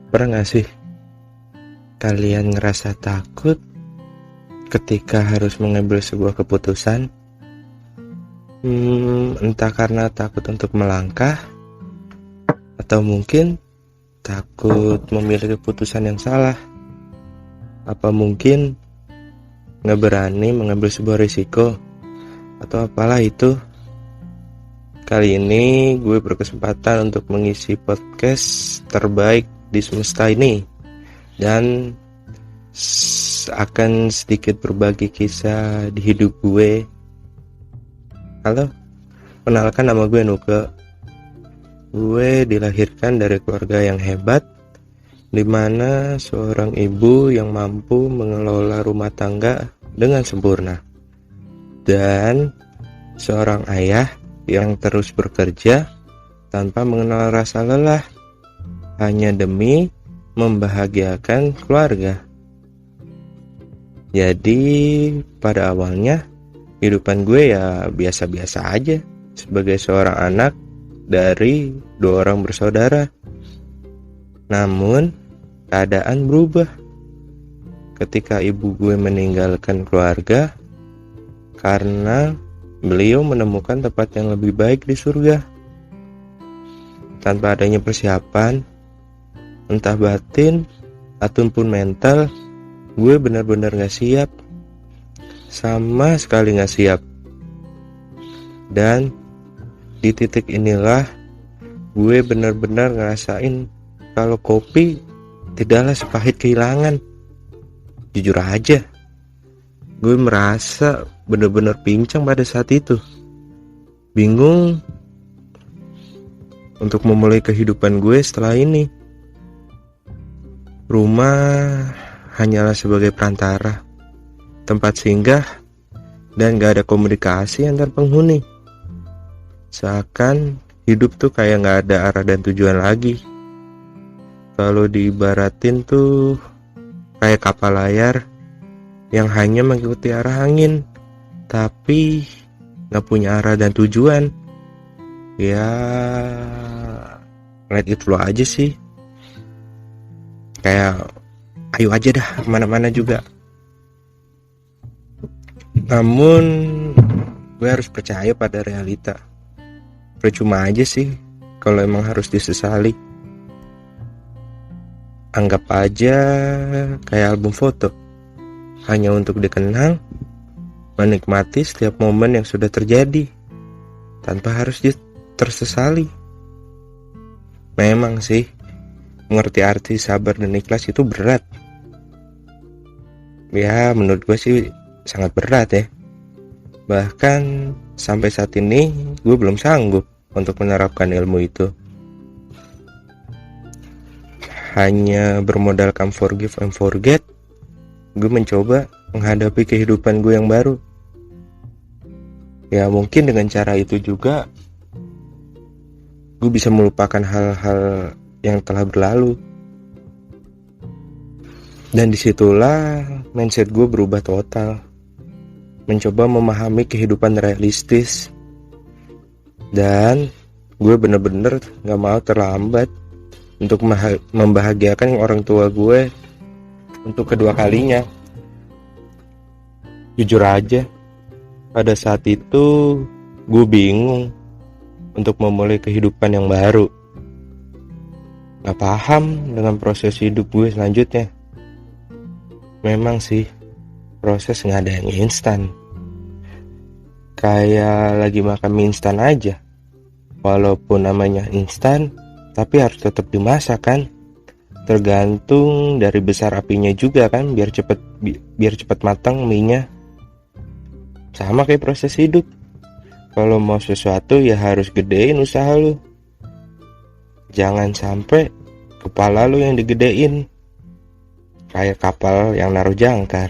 Pernah gak sih kalian ngerasa takut ketika harus mengambil sebuah keputusan? Entah karena takut untuk melangkah, atau mungkin takut memilih keputusan yang salah. Apa mungkin gak berani mengambil sebuah risiko, atau apalah itu. Kali ini gue berkesempatan untuk mengisi podcast terbaik di semesta ini, dan akan sedikit berbagi kisah di hidup gue. Halo, kenalkan, nama gue Nuke. Gue dilahirkan dari keluarga yang hebat, dimana seorang ibu yang mampu mengelola rumah tangga dengan sempurna, dan seorang ayah yang terus bekerja tanpa mengenal rasa lelah, hanya demi membahagiakan keluarga. Jadi pada awalnya kehidupan gue ya biasa-biasa aja sebagai seorang anak dari 2 orang bersaudara. Namun keadaan berubah ketika ibu gue meninggalkan keluarga karena beliau menemukan tempat yang lebih baik di surga. Tanpa adanya persiapan, entah batin ataupun mental, gue benar-benar gak siap. Sama sekali gak siap. Dan di titik inilah gue benar-benar ngerasain kalau kopi tidaklah sepahit kehilangan. Jujur aja, gue merasa benar-benar pincang pada saat itu. Bingung untuk memulai kehidupan gue setelah ini. Rumah hanyalah sebagai perantara, tempat singgah, dan gak ada komunikasi antar penghuni. Seakan hidup tuh kayak gak ada arah dan tujuan lagi. Kalau diibaratin tuh kayak kapal layar yang hanya mengikuti arah angin, tapi gak punya arah dan tujuan. Ya, let it flow aja sih. Kayak ayo aja dah kemana-mana juga. Namun gue harus percaya pada realita. Percuma aja sih kalau emang harus disesali. Anggap aja kayak album foto, hanya untuk dikenang, menikmati setiap momen yang sudah terjadi tanpa harus tersesali. Memang sih, mengerti arti sabar dan ikhlas itu berat. Ya, menurut gue sih sangat berat ya. Bahkan sampai saat ini gue belum sanggup untuk menerapkan ilmu itu. Hanya bermodalkan forgive and forget, gue mencoba menghadapi kehidupan gue yang baru. Ya mungkin dengan cara itu juga gue bisa melupakan hal-hal yang telah berlalu. Dan disitulah mindset gue berubah total. Mencoba memahami kehidupan realistis. Dan gue bener-bener gak mau terlambat untuk membahagiakan orang tua gue untuk kedua kalinya. Jujur aja, pada saat itu gue bingung untuk memulai kehidupan yang baru. Gak paham dengan proses hidup gue selanjutnya. Memang sih, proses gak ada yang instan. Kayak lagi makan mie instan aja. Walaupun namanya instan, tapi harus tetap dimasak kan. Tergantung dari besar apinya juga kan, biar cepet matang mie-nya. Sama kayak proses hidup. Kalau mau sesuatu ya harus gedein usaha lu. Jangan sampai kepala lu yang digedein. Kayak kapal yang naruh jangkar,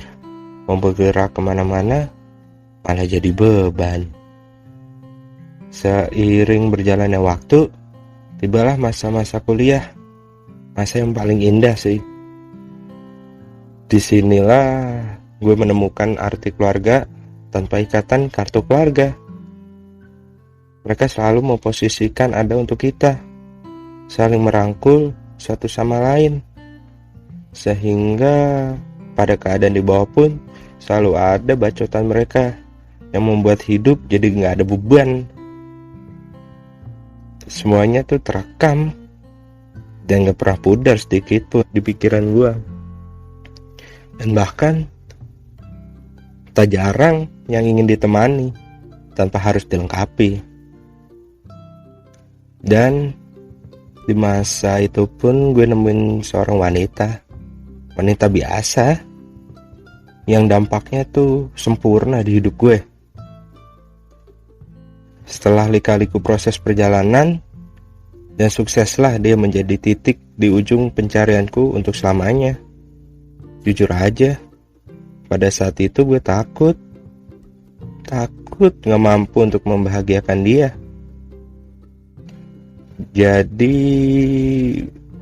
mau bergerak kemana-mana malah jadi beban. Seiring berjalannya waktu, tibalah masa-masa kuliah, masa yang paling indah sih. Disinilah gue menemukan arti keluarga tanpa ikatan kartu keluarga. Mereka selalu memposisikan ada untuk kita, saling merangkul satu sama lain. Sehingga pada keadaan di bawah pun selalu ada bacotan mereka yang membuat hidup jadi nggak ada beban. Semuanya tuh terekam dan gak pernah pudar sedikit pun di pikiran gue. Dan bahkan tak jarang yang ingin ditemani tanpa harus dilengkapi. Dan di masa itu pun gue nemuin seorang wanita biasa yang dampaknya tuh sempurna di hidup gue. Setelah lika-liku proses perjalanan dan sukseslah dia menjadi titik di ujung pencarianku untuk selamanya. Jujur aja, pada saat itu gue takut gak mampu untuk membahagiakan dia. Jadi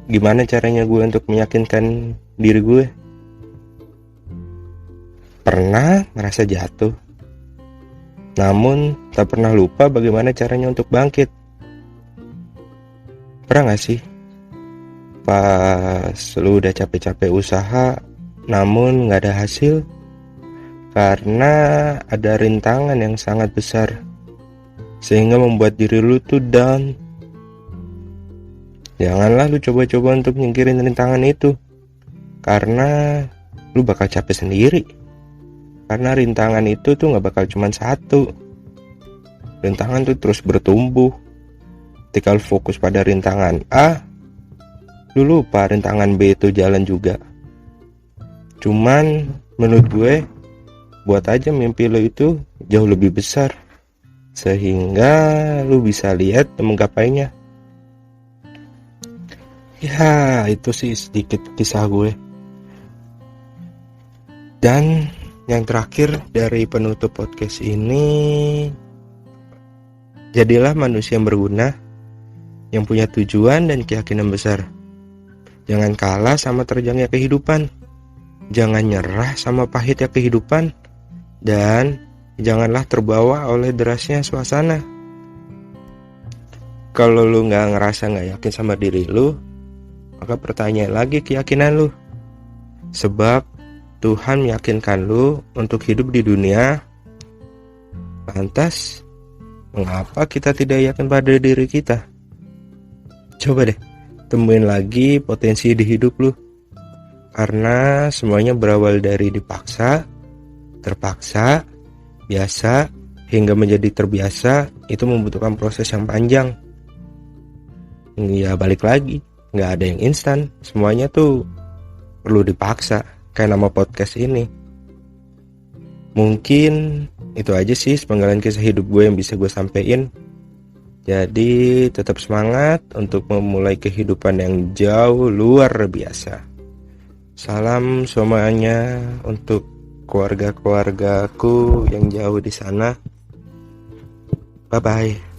gimana caranya gue untuk meyakinkan diri gue? Pernah merasa jatuh, namun tak pernah lupa bagaimana caranya untuk bangkit. Pernah gak sih pas lu udah capek-capek usaha namun gak ada hasil karena ada rintangan yang sangat besar sehingga membuat diri lu tuh down? Janganlah lu coba-coba untuk nyingkirin rintangan itu, karena lu bakal capek sendiri. Karena rintangan itu tuh gak bakal cuma satu. Rintangan tuh terus bertumbuh. Ketika lu fokus pada rintangan A, lu lupa rintangan B itu jalan juga. Cuman menurut gue, buat aja mimpi lu itu jauh lebih besar, sehingga lu bisa lihat dan menggapainya. Ya, itu sih sedikit kisah gue. Dan yang terakhir dari penutup podcast ini, jadilah manusia yang berguna, yang punya tujuan dan keyakinan besar. Jangan kalah sama terjangnya kehidupan. Jangan nyerah sama pahitnya kehidupan. Dan janganlah terbawa oleh derasnya suasana. Kalau lu gak ngerasa gak yakin sama diri lu, maka pertanyaan lagi keyakinan lu. Sebab Tuhan meyakinkan lu untuk hidup di dunia. Lantas, mengapa kita tidak yakin pada diri kita? Coba deh, temuin lagi potensi di hidup lu. Karena semuanya berawal dari dipaksa, terpaksa, biasa, hingga menjadi terbiasa. Itu membutuhkan proses yang panjang. Ya balik lagi, gak ada yang instan. Semuanya tuh perlu dipaksa, kayak nama podcast ini. Mungkin itu aja sih sepenggalan kisah hidup gue yang bisa gue sampein. Jadi tetap semangat untuk memulai kehidupan yang jauh luar biasa. Salam semuanya untuk keluarga-keluargaku yang jauh di sana. Bye bye.